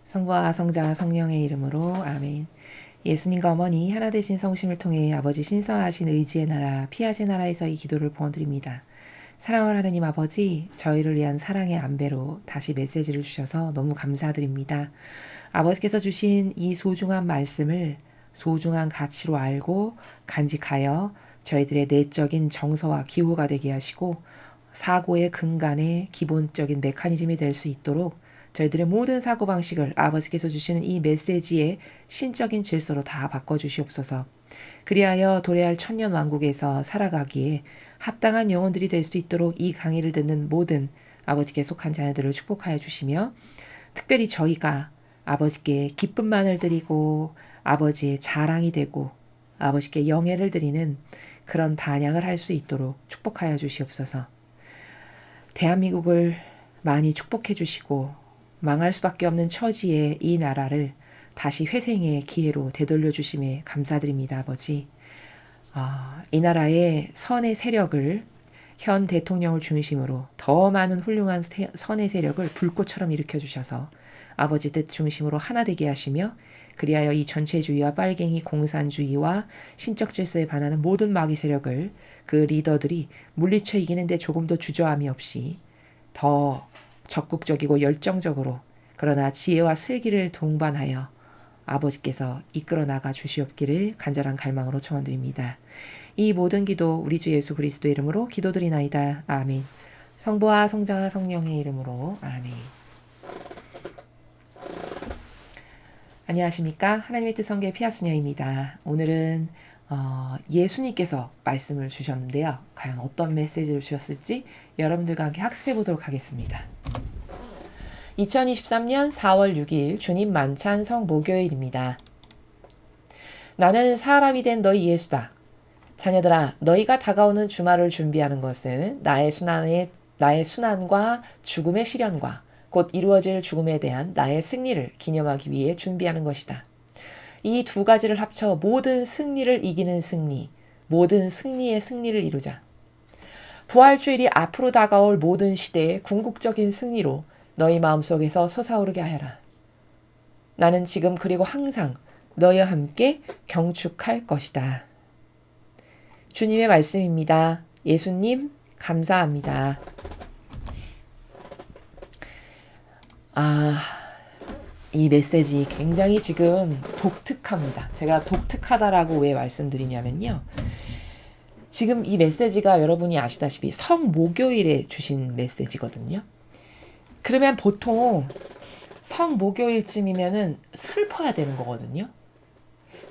성부와 성자 성령의 이름으로 아멘. 예수님과 어머니 하나 되신 성심을 통해 아버지 신성하신 의지의 나라 피아제 나라에서 이 기도를 부어드립니다. 사랑하는 하나님 아버지, 저희를 위한 사랑의 안배로 다시 메시지를 주셔서 너무 감사드립니다. 아버지께서 주신 이 소중한 말씀을 소중한 가치로 알고 간직하여 저희들의 내적인 정서와 기호가 되게 하시고 사고의 근간의 기본적인 메커니즘이 될 수 있도록 저희들의 모든 사고방식을 아버지께서 주시는 이 메시지의 신적인 질서로 다 바꿔주시옵소서. 그리하여 도래할 천년왕국에서 살아가기에 합당한 영혼들이 될 수 있도록 이 강의를 듣는 모든 아버지께 속한 자녀들을 축복하여 주시며, 특별히 저희가 아버지께 기쁨만을 드리고 아버지의 자랑이 되고 아버지께 영예를 드리는 그런 반향을 할 수 있도록 축복하여 주시옵소서. 대한민국을 많이 축복해 주시고 망할 수밖에 없는 처지의 이 나라를 다시 회생의 기회로 되돌려 주심에 감사드립니다, 아버지. 이 나라의 선의 세력을 현 대통령을 중심으로 더 많은 훌륭한 선의 세력을 불꽃처럼 일으켜 주셔서 아버지 뜻 중심으로 하나 되게 하시며, 그리하여 이 전체주의와 빨갱이 공산주의와 신적 질서에 반하는 모든 마귀 세력을 그 리더들이 물리쳐 이기는데 조금도 주저함이 없이 더 적극적이고 열정적으로, 그러나 지혜와 슬기를 동반하여 아버지께서 이끌어 나가 주시옵기를 간절한 갈망으로 청원드립니다. 이 모든 기도 우리 주 예수 그리스도의 이름으로 기도드리나이다. 아멘. 성부와 성자와 성령의 이름으로 아멘. 안녕하십니까? 하나님의 뜻 성계 피아수녀입니다. 오늘은 예수님께서 말씀을 주셨는데요. 과연 어떤 메시지를 주셨을지 여러분들과 함께 학습해 보도록 하겠습니다. 2023년 4월 6일 주님 만찬 성목요일입니다. 나는 사람이 된 너희 예수다. 자녀들아, 너희가 다가오는 주말을 준비하는 것은 나의 순환과 죽음의 시련과 곧 이루어질 죽음에 대한 나의 승리를 기념하기 위해 준비하는 것이다. 이 두 가지를 합쳐 모든 승리를 이기는 승리, 모든 승리의 승리를 이루자. 부활주일이 앞으로 다가올 모든 시대의 궁극적인 승리로 너희 마음속에서 솟아오르게 하여라. 나는 지금 그리고 항상 너희와 함께 경축할 것이다. 주님의 말씀입니다. 예수님 감사합니다. 이 메시지 굉장히 지금 독특합니다. 제가 독특하다라고 왜 말씀드리냐면요. 지금 이 메시지가 여러분이 아시다시피 성목요일에 주신 메시지거든요. 그러면 보통 성목요일쯤이면은 슬퍼야 되는 거거든요.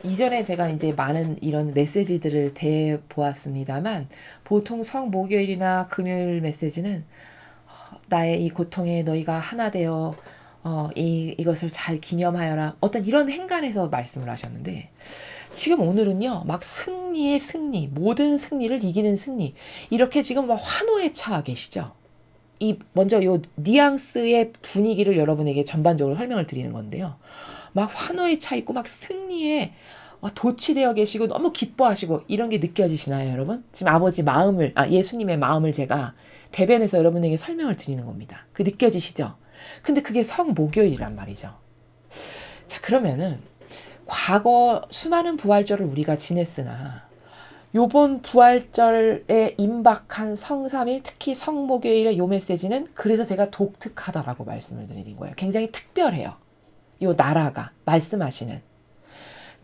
이전에 제가 이제 많은 이런 메시지들을 대보았습니다만, 보통 성목요일이나 금요일 메시지는 나의 이 고통에 너희가 하나 되어 이것을 잘 기념하여라, 어떤 이런 행간에서 말씀을 하셨는데, 지금 오늘은요, 막 승리의 승리, 모든 승리를 이기는 승리, 이렇게 지금 막 환호에 차 계시죠. 먼저 요 뉘앙스의 분위기를 여러분에게 전반적으로 설명을 드리는 건데요. 막 환호에 차 있고 막 승리에 도취되어 계시고 너무 기뻐하시고 이런 게 느껴지시나요, 여러분? 지금 예수님의 마음을 제가 대변해서 여러분에게 설명을 드리는 겁니다. 그 느껴지시죠? 근데 그게 성목요일이란 말이죠. 자, 그러면은 과거 수많은 부활절을 우리가 지냈으나 요번 부활절에 임박한 성삼일, 특히 성목요일의 요 메시지는 그래서 제가 독특하다라고 말씀을 드리는 거예요. 굉장히 특별해요. 요 나라가 말씀하시는.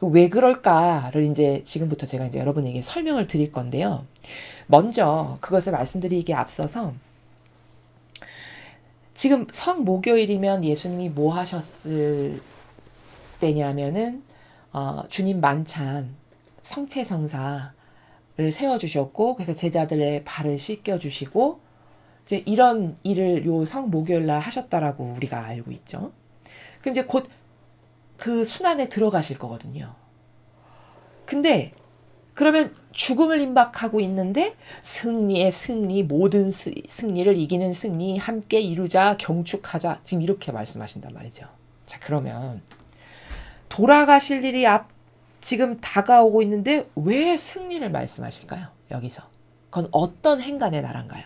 왜 그럴까를 이제 지금부터 제가 이제 여러분에게 설명을 드릴 건데요. 먼저 그것을 말씀드리기에 앞서서, 지금 성목요일이면 예수님이 뭐 하셨을 때냐면은 주님 만찬 성체성사 세워주셨고, 그래서 제자들의 발을 씻겨주시고, 이제 이런 일을 요 성목요일 날 하셨다라고 우리가 알고 있죠. 그럼 이제 곧 그 순환에 들어가실 거거든요. 근데 그러면 죽음을 임박하고 있는데 승리의 승리, 모든 승리를 이기는 승리, 함께 이루자, 경축하자, 지금 이렇게 말씀하신단 말이죠. 자, 그러면 돌아가실 일이 지금 다가오고 있는데 왜 승리를 말씀하실까요? 여기서. 그건 어떤 행간의 나라인가요?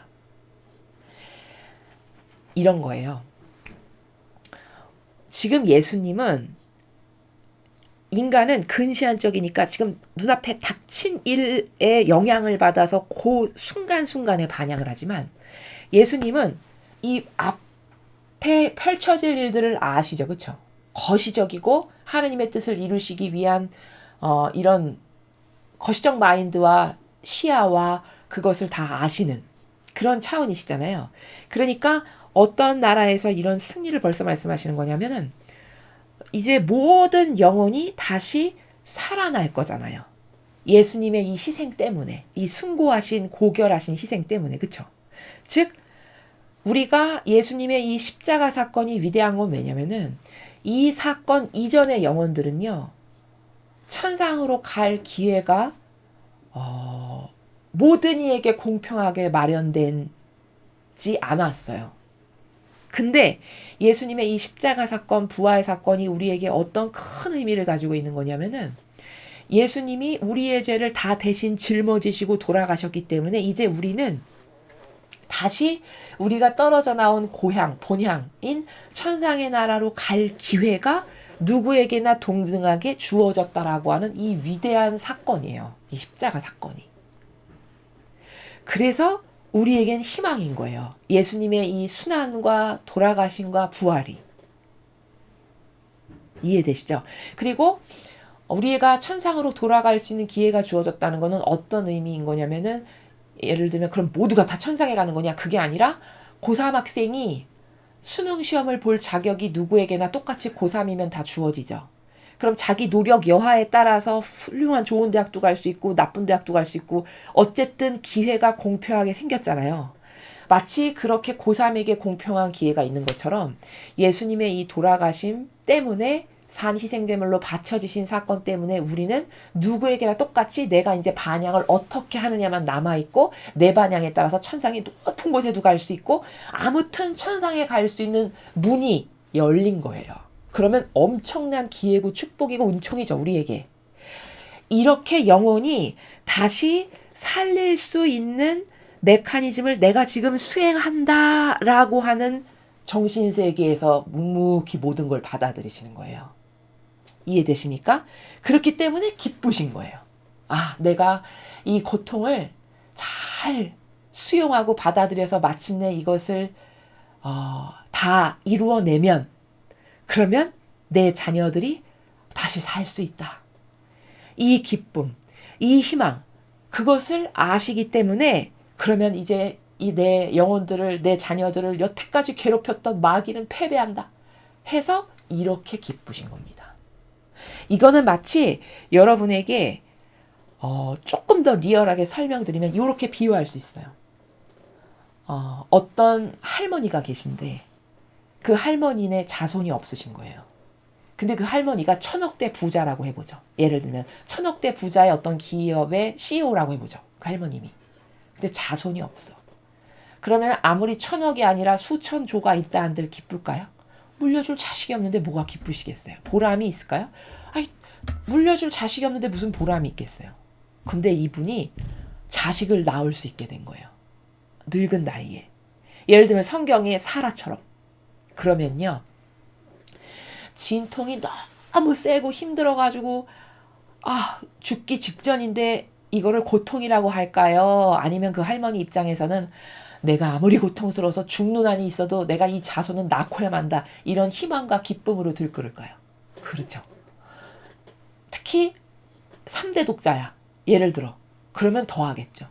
이런 거예요. 지금 예수님은 인간은 근시안적이니까 지금 눈앞에 닥친 일에 영향을 받아서 그 순간순간에 반향을 하지만 예수님은 이 앞에 펼쳐질 일들을 아시죠. 그렇죠? 거시적이고 하느님의 뜻을 이루시기 위한 이런 거시적 마인드와 시야와 그것을 다 아시는 그런 차원이시잖아요. 그러니까 어떤 나라에서 이런 승리를 벌써 말씀하시는 거냐면은 이제 모든 영혼이 다시 살아날 거잖아요. 예수님의 이 희생 때문에, 이 숭고하신 고결하신 희생 때문에, 그쵸? 즉 우리가 예수님의 이 십자가 사건이 위대한 건 왜냐면은 이 사건 이전의 영혼들은요, 천상으로 갈 기회가 모든 이에게 공평하게 마련되지 않았어요. 근데 예수님의 이 십자가 사건, 부활 사건이 우리에게 어떤 큰 의미를 가지고 있는 거냐면은 예수님이 우리의 죄를 다 대신 짊어지시고 돌아가셨기 때문에 이제 우리는 다시 우리가 떨어져 나온 고향, 본향인 천상의 나라로 갈 기회가 누구에게나 동등하게 주어졌다라고 하는 이 위대한 사건이에요. 이 십자가 사건이. 그래서 우리에겐 희망인 거예요. 예수님의 이 순환과 돌아가심과 부활이. 이해되시죠? 그리고 우리가 천상으로 돌아갈 수 있는 기회가 주어졌다는 것은 어떤 의미인 거냐면은 예를 들면 그럼 모두가 다 천상에 가는 거냐? 그게 아니라 고3 학생이 수능 시험을 볼 자격이 누구에게나 똑같이 고3이면 다 주어지죠. 그럼 자기 노력 여하에 따라서 훌륭한 좋은 대학도 갈 수 있고 나쁜 대학도 갈 수 있고 어쨌든 기회가 공평하게 생겼잖아요. 마치 그렇게 고3에게 공평한 기회가 있는 것처럼 예수님의 이 돌아가심 때문에 산 희생제물로 바쳐지신 사건 때문에 우리는 누구에게나 똑같이 내가 이제 반향을 어떻게 하느냐만 남아있고 내 반향에 따라서 천상의 높은 곳에도 갈 수 있고 아무튼 천상에 갈 수 있는 문이 열린 거예요. 그러면 엄청난 기회고 축복이고 은총이죠, 우리에게. 이렇게 영혼이 다시 살릴 수 있는 메커니즘을 내가 지금 수행한다라고 하는 정신세계에서 묵묵히 모든 걸 받아들이시는 거예요. 이해되십니까? 그렇기 때문에 기쁘신 거예요. 아, 내가 이 고통을 잘 수용하고 받아들여서 마침내 이것을 다 이루어내면 그러면 내 자녀들이 다시 살 수 있다. 이 기쁨, 이 희망, 그것을 아시기 때문에 그러면 이제 이 내 영혼들을, 내 자녀들을 여태까지 괴롭혔던 마귀는 패배한다. 해서 이렇게 기쁘신 겁니다. 이거는 마치 여러분에게 조금 더 리얼하게 설명드리면 이렇게 비유할 수 있어요. 어떤 할머니가 계신데 그 할머니네 자손이 없으신 거예요. 근데 그 할머니가 1000억대 부자라고 해보죠. 예를 들면 1000억대 부자의 어떤 기업의 CEO라고 해보죠. 그 할머님이. 근데 자손이 없어. 그러면 아무리 1000억이 아니라 수천조가 있다 한들 기쁠까요? 물려줄 자식이 없는데 뭐가 기쁘시겠어요? 보람이 있을까요? 아니, 물려줄 자식이 없는데 무슨 보람이 있겠어요? 근데 이분이 자식을 낳을 수 있게 된 거예요. 늙은 나이에. 예를 들면 성경의 사라처럼. 그러면요. 진통이 너무 세고 힘들어가지고 죽기 직전인데 이거를 고통이라고 할까요? 아니면 그 할머니 입장에서는 내가 아무리 고통스러워서 죽는 한이 있어도 내가 이 자손은 낳고야 만다. 이런 희망과 기쁨으로 들끓을까요? 그렇죠. 특히 3대 독자야. 예를 들어. 그러면 더 하겠죠.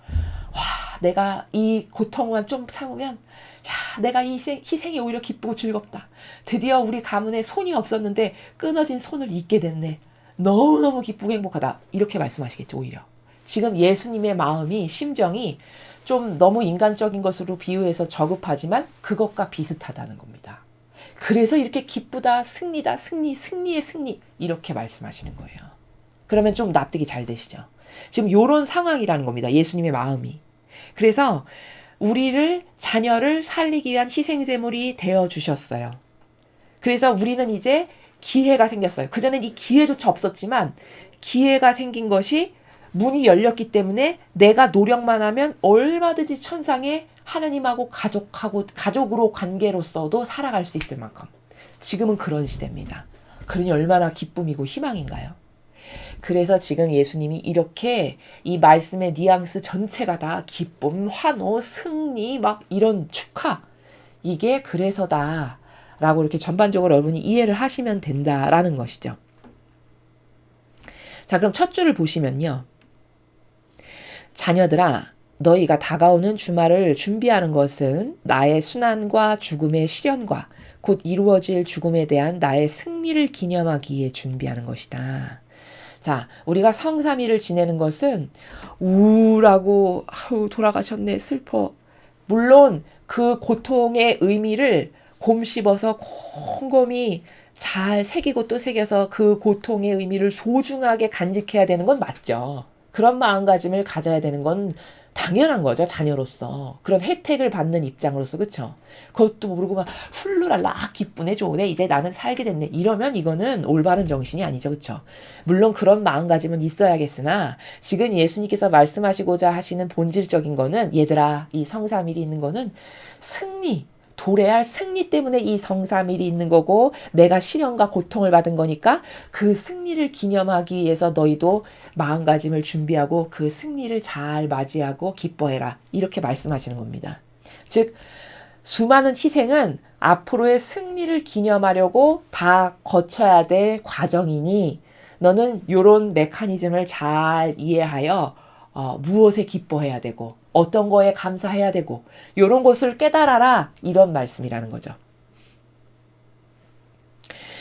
와, 내가 이 고통만 좀 참으면 내가 이 희생이 오히려 기쁘고 즐겁다. 드디어 우리 가문에 손이 없었는데 끊어진 손을 잇게 됐네. 너무너무 기쁘고 행복하다. 이렇게 말씀하시겠죠, 오히려. 지금 예수님의 마음이, 심정이 좀 너무 인간적인 것으로 비유해서 저급하지만 그것과 비슷하다는 겁니다. 그래서 이렇게 기쁘다, 승리다, 승리의 승리 이렇게 말씀하시는 거예요. 그러면 좀 납득이 잘 되시죠? 지금 이런 상황이라는 겁니다. 예수님의 마음이. 그래서 우리를, 자녀를 살리기 위한 희생제물이 되어주셨어요. 그래서 우리는 이제 기회가 생겼어요. 그전엔 이 기회조차 없었지만 기회가 생긴 것이 문이 열렸기 때문에 내가 노력만 하면 얼마든지 천상에 하느님하고 가족으로 관계로서도 살아갈 수 있을 만큼 지금은 그런 시대입니다. 그러니 얼마나 기쁨이고 희망인가요? 그래서 지금 예수님이 이렇게 이 말씀의 뉘앙스 전체가 다 기쁨, 환호, 승리, 막 이런 축하, 이게 그래서다 라고 이렇게 전반적으로 여러분이 이해를 하시면 된다라는 것이죠. 자, 그럼 첫 줄을 보시면요. 자녀들아, 너희가 다가오는 주말을 준비하는 것은 나의 순환과 죽음의 시련과 곧 이루어질 죽음에 대한 나의 승리를 기념하기에 준비하는 것이다. 자, 우리가 성삼일을 지내는 것은 우울하고 아우 돌아가셨네 슬퍼. 물론 그 고통의 의미를 곰씹어서 곰곰이 잘 새기고 또 새겨서 그 고통의 의미를 소중하게 간직해야 되는 건 맞죠. 그런 마음가짐을 가져야 되는 건 당연한 거죠. 자녀로서. 그런 혜택을 받는 입장으로서. 그렇죠? 그것도 모르고 막 훌루랄라 기쁘네 좋네 이제 나는 살게 됐네 이러면 이거는 올바른 정신이 아니죠. 그렇죠? 물론 그런 마음가짐은 있어야겠으나 지금 예수님께서 말씀하시고자 하시는 본질적인 거는 얘들아 이 성삼일이 있는 거는 승리 도래할 승리 때문에 이 성삼일이 있는 거고 내가 시련과 고통을 받은 거니까 그 승리를 기념하기 위해서 너희도 마음가짐을 준비하고 그 승리를 잘 맞이하고 기뻐해라. 이렇게 말씀하시는 겁니다. 즉 수많은 희생은 앞으로의 승리를 기념하려고 다 거쳐야 될 과정이니 너는 이런 메커니즘을 잘 이해하여 무엇에 기뻐해야 되고 어떤 거에 감사해야 되고 이런 것을 깨달아라 이런 말씀이라는 거죠.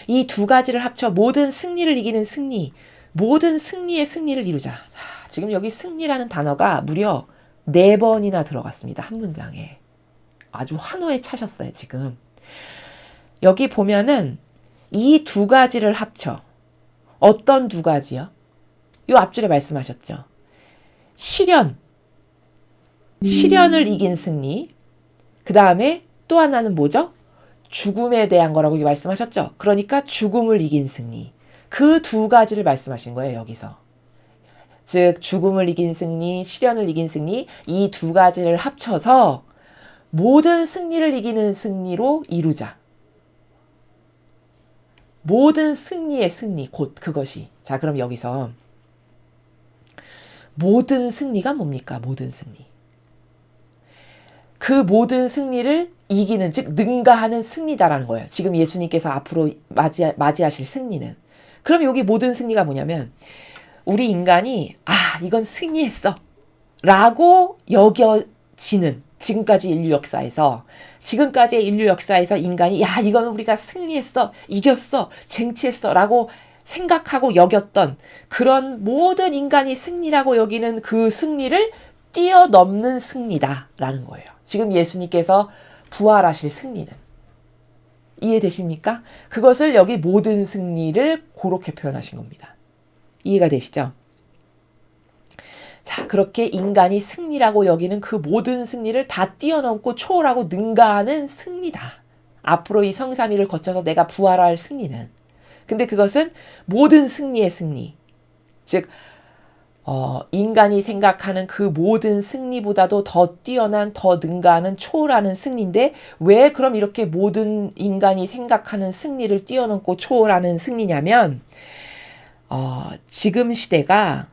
이 두 가지를 합쳐 모든 승리를 이기는 승리, 모든 승리의 승리를 이루자. 자, 지금 여기 승리라는 단어가 무려 4번이나 들어갔습니다. 한 문장에. 아주 환호에 차셨어요, 지금. 여기 보면은 이 두 가지를 합쳐. 어떤 두 가지요? 요 앞줄에 말씀하셨죠. 시련을 이긴 승리. 그 다음에 또 하나는 뭐죠? 죽음에 대한 거라고 말씀하셨죠. 그러니까 죽음을 이긴 승리. 그 두 가지를 말씀하신 거예요, 여기서. 즉 죽음을 이긴 승리, 시련을 이긴 승리 이 두 가지를 합쳐서 모든 승리를 이기는 승리로 이루자. 모든 승리의 승리, 곧 그것이. 자, 그럼 여기서 모든 승리가 뭡니까? 모든 승리. 그 모든 승리를 이기는, 즉 능가하는 승리다라는 거예요. 지금 예수님께서 앞으로 맞이하실 승리는. 그럼 여기 모든 승리가 뭐냐면 우리 인간이 이건 승리했어 라고 여겨지는 지금까지의 인류 역사에서 인간이 이거는 우리가 승리했어, 이겼어, 쟁취했어 라고 생각하고 여겼던 그런 모든 인간이 승리라고 여기는 그 승리를 뛰어넘는 승리다라는 거예요. 지금 예수님께서 부활하실 승리는. 이해되십니까? 그것을 여기 모든 승리를 그렇게 표현하신 겁니다. 이해가 되시죠? 자, 그렇게 인간이 승리라고 여기는 그 모든 승리를 다 뛰어넘고 초월하고 능가하는 승리다. 앞으로 이 성삼위를 거쳐서 내가 부활할 승리는. 근데 그것은 모든 승리의 승리. 즉 인간이 생각하는 그 모든 승리보다도 더 뛰어난, 더 능가하는, 초월하는 승리인데 왜 그럼 이렇게 모든 인간이 생각하는 승리를 뛰어넘고 초월하는 승리냐면 지금 시대가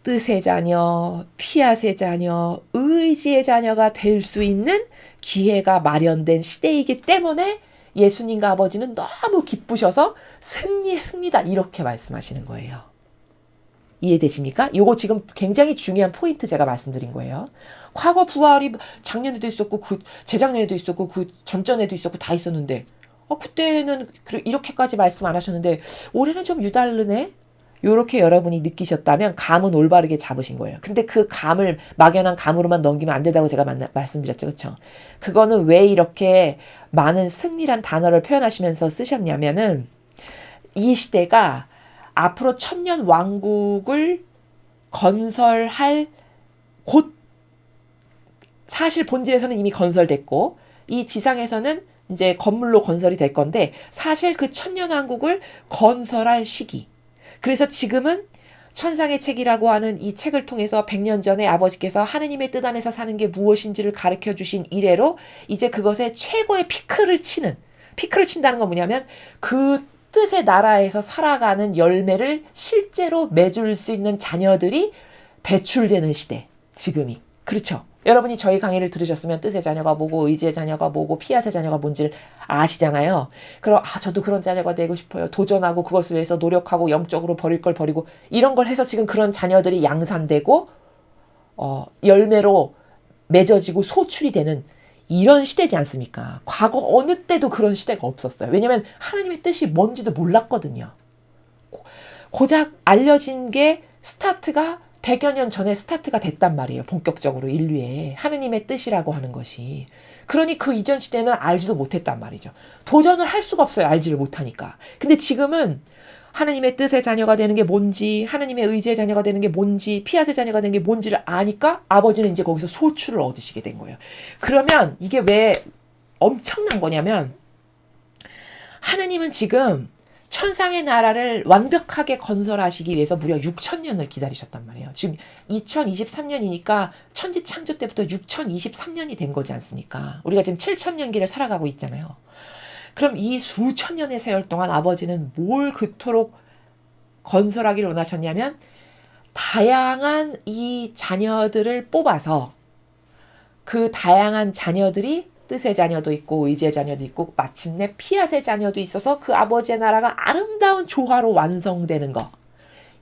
뜻의 자녀, 피앗의 자녀, 의지의 자녀가 될 수 있는 기회가 마련된 시대이기 때문에 예수님과 아버지는 너무 기쁘셔서 승리의 승리다 이렇게 말씀하시는 거예요. 이해되십니까? 요거 지금 굉장히 중요한 포인트 제가 말씀드린 거예요. 과거 부활이 작년에도 있었고 재작년에도 있었고 전전에도 있었고 다 있었는데 그때는 이렇게까지 말씀 안 하셨는데 올해는 좀 유달르네? 요렇게 여러분이 느끼셨다면 감은 올바르게 잡으신 거예요. 근데 그 감을 막연한 감으로만 넘기면 안 된다고 제가 말씀드렸죠. 그렇죠? 그거는 왜 이렇게 많은 승리란 단어를 표현하시면서 쓰셨냐면은 이 시대가 앞으로 천년 왕국을 건설할 곳, 사실 본질에서는 이미 건설됐고 이 지상에서는 이제 건물로 건설이 될 건데 사실 그 천년 왕국을 건설할 시기. 그래서 지금은 천상의 책이라고 하는 이 책을 통해서 100년 전에 아버지께서 하느님의 뜻 안에서 사는 게 무엇인지를 가르쳐 주신 이래로 이제 그것의 최고의 피크를 치는 피크를 친다는 건 뭐냐면 그 뜻의 나라에서 살아가는 열매를 실제로 맺을 수 있는 자녀들이 배출되는 시대, 지금이. 그렇죠. 여러분이 저희 강의를 들으셨으면 뜻의 자녀가 뭐고 의지의 자녀가 뭐고 피앗의 자녀가 뭔지를 아시잖아요. 그럼 저도 그런 자녀가 되고 싶어요. 도전하고 그것을 위해서 노력하고 영적으로 버릴 걸 버리고 이런 걸 해서 지금 그런 자녀들이 양산되고 열매로 맺어지고 소출이 되는 이런 시대지 않습니까? 과거 어느 때도 그런 시대가 없었어요. 왜냐하면 하나님의 뜻이 뭔지도 몰랐거든요. 고작 알려진 게 스타트가 100여 년 전에 스타트가 됐단 말이에요. 본격적으로 인류의 하느님의 뜻이라고 하는 것이. 그러니 그 이전 시대는 알지도 못했단 말이죠. 도전을 할 수가 없어요. 알지를 못하니까. 근데 지금은 하느님의 뜻의 자녀가 되는 게 뭔지, 하느님의 의지의 자녀가 되는 게 뭔지, 피앗의 자녀가 되는 게 뭔지를 아니까 아버지는 이제 거기서 소출을 얻으시게 된 거예요. 그러면 이게 왜 엄청난 거냐면 하느님은 지금 천상의 나라를 완벽하게 건설하시기 위해서 무려 6,000년을 기다리셨단 말이에요. 지금 2023년이니까 천지창조 때부터 6,023년이 된 거지 않습니까? 우리가 지금 7,000년기를 살아가고 있잖아요. 그럼 이 수천 년의 세월 동안 아버지는 뭘 그토록 건설하기를 원하셨냐면 다양한 이 자녀들을 뽑아서 그 다양한 자녀들이 뜻의 자녀도 있고 의지의 자녀도 있고 마침내 피앗의 자녀도 있어서 그 아버지의 나라가 아름다운 조화로 완성되는 거.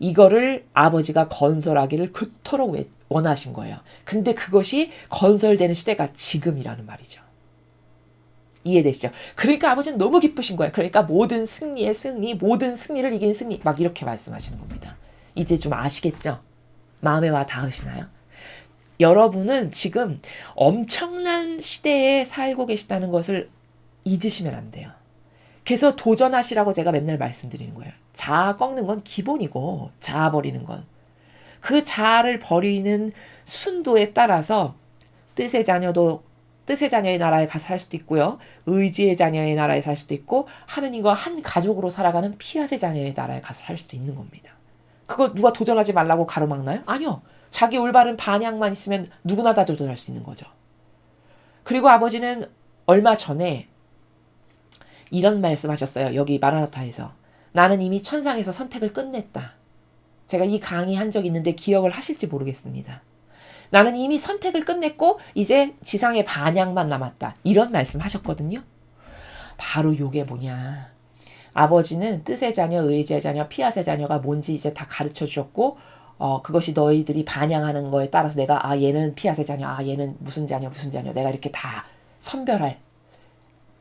이거를 아버지가 건설하기를 그토록 원하신 거예요. 근데 그것이 건설되는 시대가 지금이라는 말이죠. 이해되시죠? 그러니까 아버지는 너무 기쁘신 거예요. 그러니까 모든 승리의 승리, 모든 승리를 이긴 승리 막 이렇게 말씀하시는 겁니다. 이제 좀 아시겠죠? 마음에 와 닿으시나요? 여러분은 지금 엄청난 시대에 살고 계시다는 것을 잊으시면 안 돼요. 그래서 도전하시라고 제가 맨날 말씀드리는 거예요. 자아 꺾는 건 기본이고 자아 버리는 건. 그 자아를 버리는 순도에 따라서 뜻의 자녀의 나라에 가서 살 수도 있고요. 의지의 자녀의 나라에 살 수도 있고 하느님과 한 가족으로 살아가는 피앗의 자녀의 나라에 가서 살 수도 있는 겁니다. 그거 누가 도전하지 말라고 가로막나요? 아니요. 자기 올바른 반향만 있으면 누구나 다 도전할 수 있는 거죠. 그리고 아버지는 얼마 전에 이런 말씀하셨어요. 여기 마라나타에서. 나는 이미 천상에서 선택을 끝냈다. 제가 이 강의 한 적 있는데 기억을 하실지 모르겠습니다. 나는 이미 선택을 끝냈고 이제 지상의 반향만 남았다. 이런 말씀하셨거든요. 바로 요게 뭐냐. 아버지는 뜻의 자녀, 의지의 자녀, 피앗의 자녀가 뭔지 이제 다 가르쳐 주셨고 그것이 너희들이 반향하는 거에 따라서 내가 얘는 피앗의 자녀, 얘는 무슨 자녀 내가 이렇게 다 선별할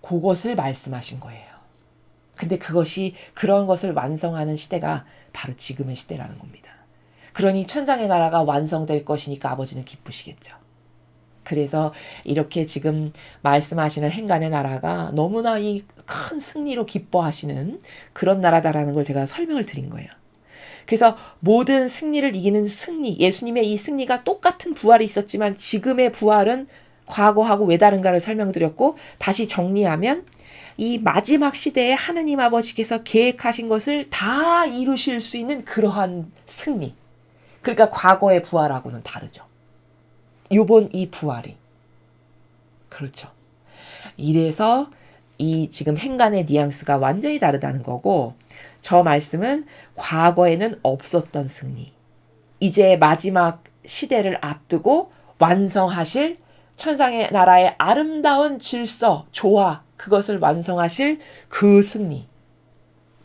그것을 말씀하신 거예요. 근데 그런 것을 완성하는 시대가 바로 지금의 시대라는 겁니다. 그러니 천상의 나라가 완성될 것이니까 아버지는 기쁘시겠죠. 그래서 이렇게 지금 말씀하시는 행간의 나라가 너무나 이 큰 승리로 기뻐하시는 그런 나라다라는 걸 제가 설명을 드린 거예요. 그래서 모든 승리를 이기는 승리, 예수님의 이 승리가 똑같은 부활이 있었지만 지금의 부활은 과거하고 왜 다른가를 설명드렸고 다시 정리하면 이 마지막 시대에 하느님 아버지께서 계획하신 것을 다 이루실 수 있는 그러한 승리. 그러니까 과거의 부활하고는 다르죠. 요번 이 부활이. 그렇죠. 이래서 이 지금 행간의 뉘앙스가 완전히 다르다는 거고 저 말씀은 과거에는 없었던 승리. 이제 마지막 시대를 앞두고 완성하실 천상의 나라의 아름다운 질서, 조화, 그것을 완성하실 그 승리.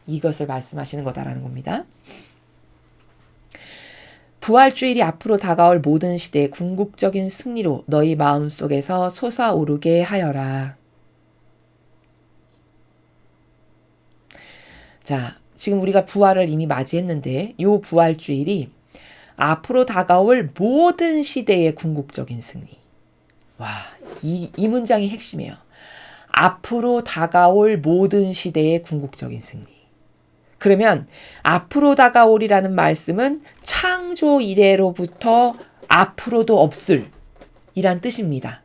이것을 말씀하시는 거다라는 겁니다. 부활주일이 앞으로 다가올 모든 시대의 궁극적인 승리로 너희 마음속에서 솟아오르게 하여라. 자, 지금 우리가 부활을 이미 맞이했는데 이 부활주일이 앞으로 다가올 모든 시대의 궁극적인 승리. 와, 이 문장이 핵심이에요. 앞으로 다가올 모든 시대의 궁극적인 승리. 그러면 앞으로 다가올이라는 말씀은 창조 이래로부터 앞으로도 없을 이란 뜻입니다.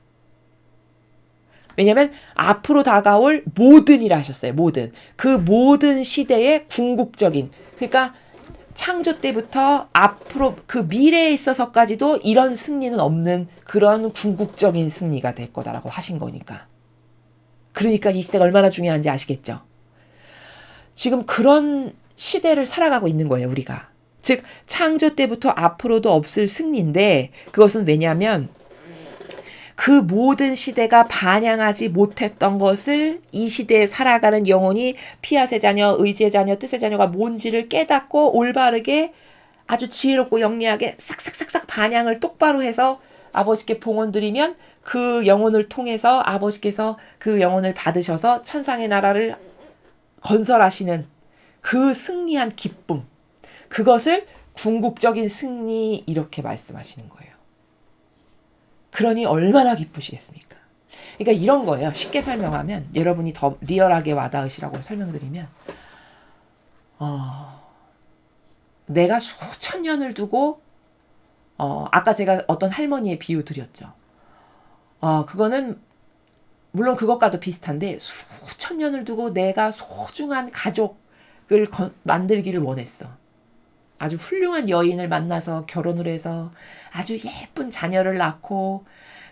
왜냐하면 앞으로 다가올 모든이라 하셨어요. 모든. 그 모든 시대의 궁극적인. 그러니까 창조 때부터 앞으로 그 미래에 있어서까지도 이런 승리는 없는 그런 궁극적인 승리가 될 거다라고 하신 거니까. 그러니까 이 시대가 얼마나 중요한지 아시겠죠? 지금 그런 시대를 살아가고 있는 거예요, 우리가. 즉 창조 때부터 앞으로도 없을 승리인데, 그것은 왜냐하면 그 모든 시대가 반영하지 못했던 것을 이 시대에 살아가는 영혼이 피앗의 자녀, 의지의 자녀, 뜻의 자녀가 뭔지를 깨닫고 올바르게 아주 지혜롭고 영리하게 싹싹싹싹 반영을 똑바로 해서 아버지께 봉헌드리면 그 영혼을 통해서 아버지께서 그 영혼을 받으셔서 천상의 나라를 건설하시는 그 승리한 기쁨, 그것을 궁극적인 승리 이렇게 말씀하시는 거예요. 그러니 얼마나 기쁘시겠습니까? 그러니까 이런 거예요. 쉽게 설명하면, 여러분이 더 리얼하게 와닿으시라고 설명드리면, 내가 수천 년을 두고 아까 제가 어떤 할머니의 비유 드렸죠. 그거는 물론 그것과도 비슷한데, 수천 년을 두고 내가 소중한 가족을 만들기를 원했어. 아주 훌륭한 여인을 만나서 결혼을 해서 아주 예쁜 자녀를 낳고,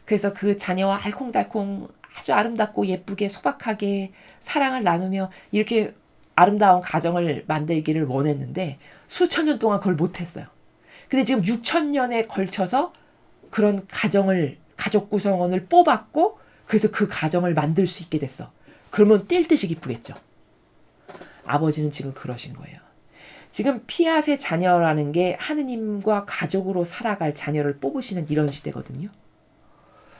그래서 그 자녀와 알콩달콩 아주 아름답고 예쁘게 소박하게 사랑을 나누며 이렇게 아름다운 가정을 만들기를 원했는데 수천 년 동안 그걸 못했어요. 근데 지금 6천 년에 걸쳐서 그런 가족 구성원을 뽑았고, 그래서 그 가정을 만들 수 있게 됐어. 그러면 뛸 듯이 기쁘겠죠. 아버지는 지금 그러신 거예요. 지금 피앗의 자녀라는 게 하느님과 가족으로 살아갈 자녀를 뽑으시는 이런 시대거든요.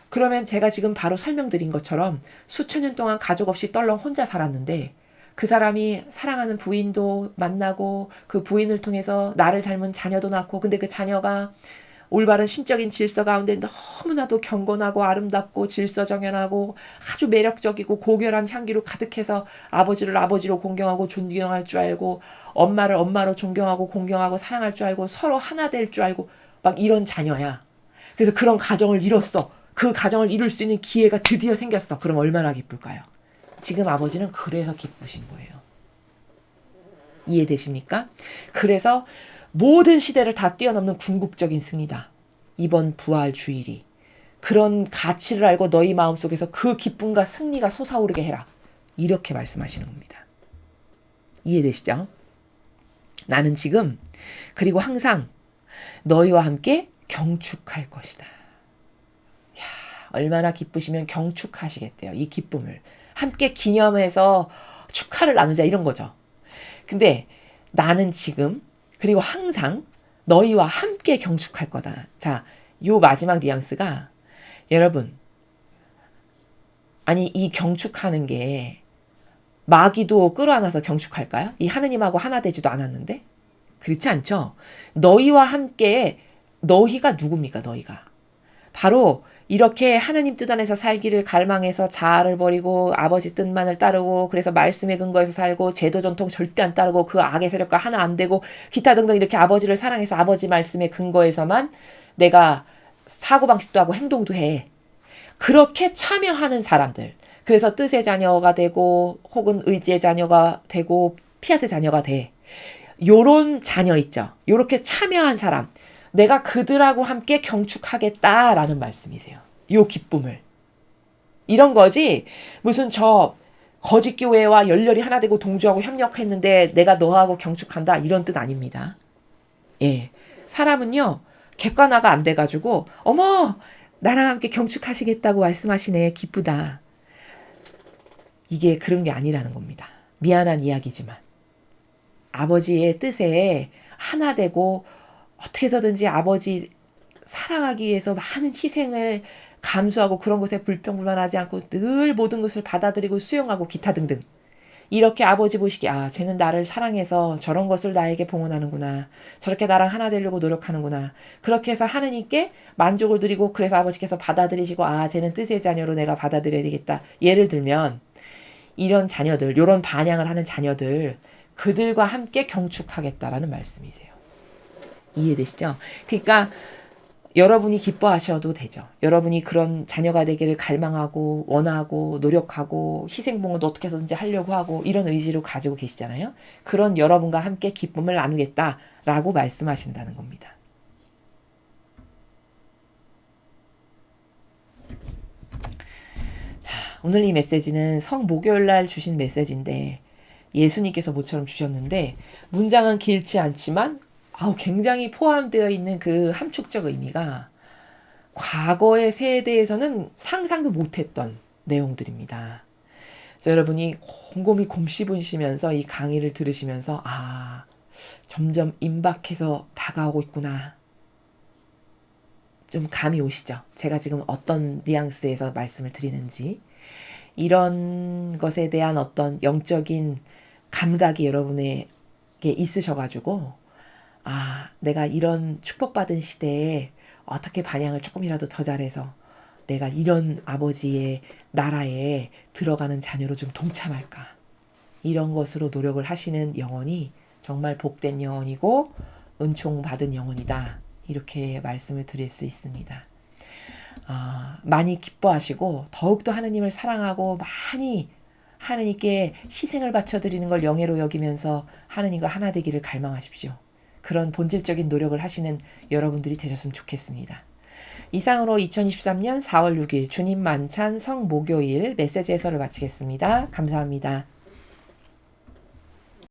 그러면 제가 지금 바로 설명드린 것처럼 수천 년 동안 가족 없이 떨렁 혼자 살았는데, 그 사람이 사랑하는 부인도 만나고 그 부인을 통해서 나를 닮은 자녀도 낳고, 근데 그 자녀가 올바른 신적인 질서 가운데 너무나도 경건하고 아름답고 질서정연하고 아주 매력적이고 고결한 향기로 가득해서 아버지를 아버지로 공경하고 존경할 줄 알고, 엄마를 엄마로 존경하고 공경하고 사랑할 줄 알고 서로 하나 될 줄 알고 막 이런 자녀야. 그래서 그런 가정을 이뤘어. 그 가정을 이룰 수 있는 기회가 드디어 생겼어. 그럼 얼마나 기쁠까요? 지금 아버지는 그래서 기쁘신 거예요. 이해되십니까? 그래서 모든 시대를 다 뛰어넘는 궁극적인 승리다. 이번 부활 주일이. 그런 가치를 알고 너희 마음속에서 그 기쁨과 승리가 솟아오르게 해라. 이렇게 말씀하시는 겁니다. 이해되시죠? 나는 지금 그리고 항상 너희와 함께 경축할 것이다. 야, 얼마나 기쁘시면 경축하시겠대요. 이 기쁨을. 함께 기념해서 축하를 나누자 이런 거죠. 근데 나는 지금 그리고 항상 너희와 함께 경축할 거다. 자, 요 마지막 뉘앙스가, 여러분, 아니 이 경축하는 게 마귀도 끌어안아서 경축할까요? 이 하느님하고 하나 되지도 않았는데? 그렇지 않죠? 너희와 함께, 너희가 누굽니까? 너희가 바로 이렇게 하나님 뜻 안에서 살기를 갈망해서 자아를 버리고 아버지 뜻만을 따르고, 그래서 말씀에 근거해서 살고 제도 전통 절대 안 따르고 그 악의 세력과 하나 안 되고 기타 등등 이렇게 아버지를 사랑해서 아버지 말씀에 근거해서만 내가 사고방식도 하고 행동도 해. 그렇게 참여하는 사람들. 그래서 뜻의 자녀가 되고 혹은 의지의 자녀가 되고 피앗의 자녀가 돼. 요런 자녀 있죠. 요렇게 참여한 사람. 내가 그들하고 함께 경축하겠다라는 말씀이세요. 요 기쁨을. 이런 거지. 무슨 저 거짓 교회와 열렬히 하나 되고 동조하고 협력했는데 내가 너하고 경축한다 이런 뜻 아닙니다. 예. 사람은요. 객관화가 안 돼가지고 어머 나랑 함께 경축하시겠다고 말씀하시네. 기쁘다. 이게 그런 게 아니라는 겁니다. 미안한 이야기지만. 아버지의 뜻에 하나 되고 어떻게 해서든지 아버지 사랑하기 위해서 많은 희생을 감수하고 그런 것에 불평불만하지 않고 늘 모든 것을 받아들이고 수용하고 기타 등등. 이렇게 아버지 보시기에 쟤는 나를 사랑해서 저런 것을 나에게 봉헌하는구나. 저렇게 나랑 하나 되려고 노력하는구나. 그렇게 해서 하느님께 만족을 드리고 그래서 아버지께서 받아들이시고 쟤는 뜻의 자녀로 내가 받아들여야 되겠다. 예를 들면 이런 자녀들, 이런 반향을 하는 자녀들 그들과 함께 경축하겠다라는 말씀이세요. 이해되시죠? 그러니까 여러분이 기뻐하셔도 되죠. 여러분이 그런 자녀가 되기를 갈망하고 원하고 노력하고 희생봉헌도 어떻게 해서든지 하려고 하고 이런 의지를 가지고 계시잖아요. 그런 여러분과 함께 기쁨을 나누겠다라고 말씀하신다는 겁니다. 자, 오늘 이 메시지는 성목요일 날 주신 메시지인데 예수님께서 모처럼 주셨는데 문장은 길지 않지만 굉장히 포함되어 있는 그 함축적 의미가 과거의 세대에서는 상상도 못했던 내용들입니다. 그래서 여러분이 곰곰이 곰씹으시면서 이 강의를 들으시면서 점점 임박해서 다가오고 있구나. 좀 감이 오시죠? 제가 지금 어떤 뉘앙스에서 말씀을 드리는지. 이런 것에 대한 어떤 영적인 감각이 여러분에게 있으셔가지고 내가 이런 축복받은 시대에 어떻게 반향을 조금이라도 더 잘해서 내가 이런 아버지의 나라에 들어가는 자녀로 좀 동참할까. 이런 것으로 노력을 하시는 영혼이 정말 복된 영혼이고 은총 받은 영혼이다. 이렇게 말씀을 드릴 수 있습니다. 많이 기뻐하시고 더욱더 하느님을 사랑하고 많이 하느님께 희생을 바쳐드리는 걸 영예로 여기면서 하느님과 하나 되기를 갈망하십시오. 그런 본질적인 노력을 하시는 여러분들이 되셨으면 좋겠습니다. 이상으로 2023년 4월 6일 주님 만찬 성목요일 메시지 해설을 마치겠습니다. 감사합니다.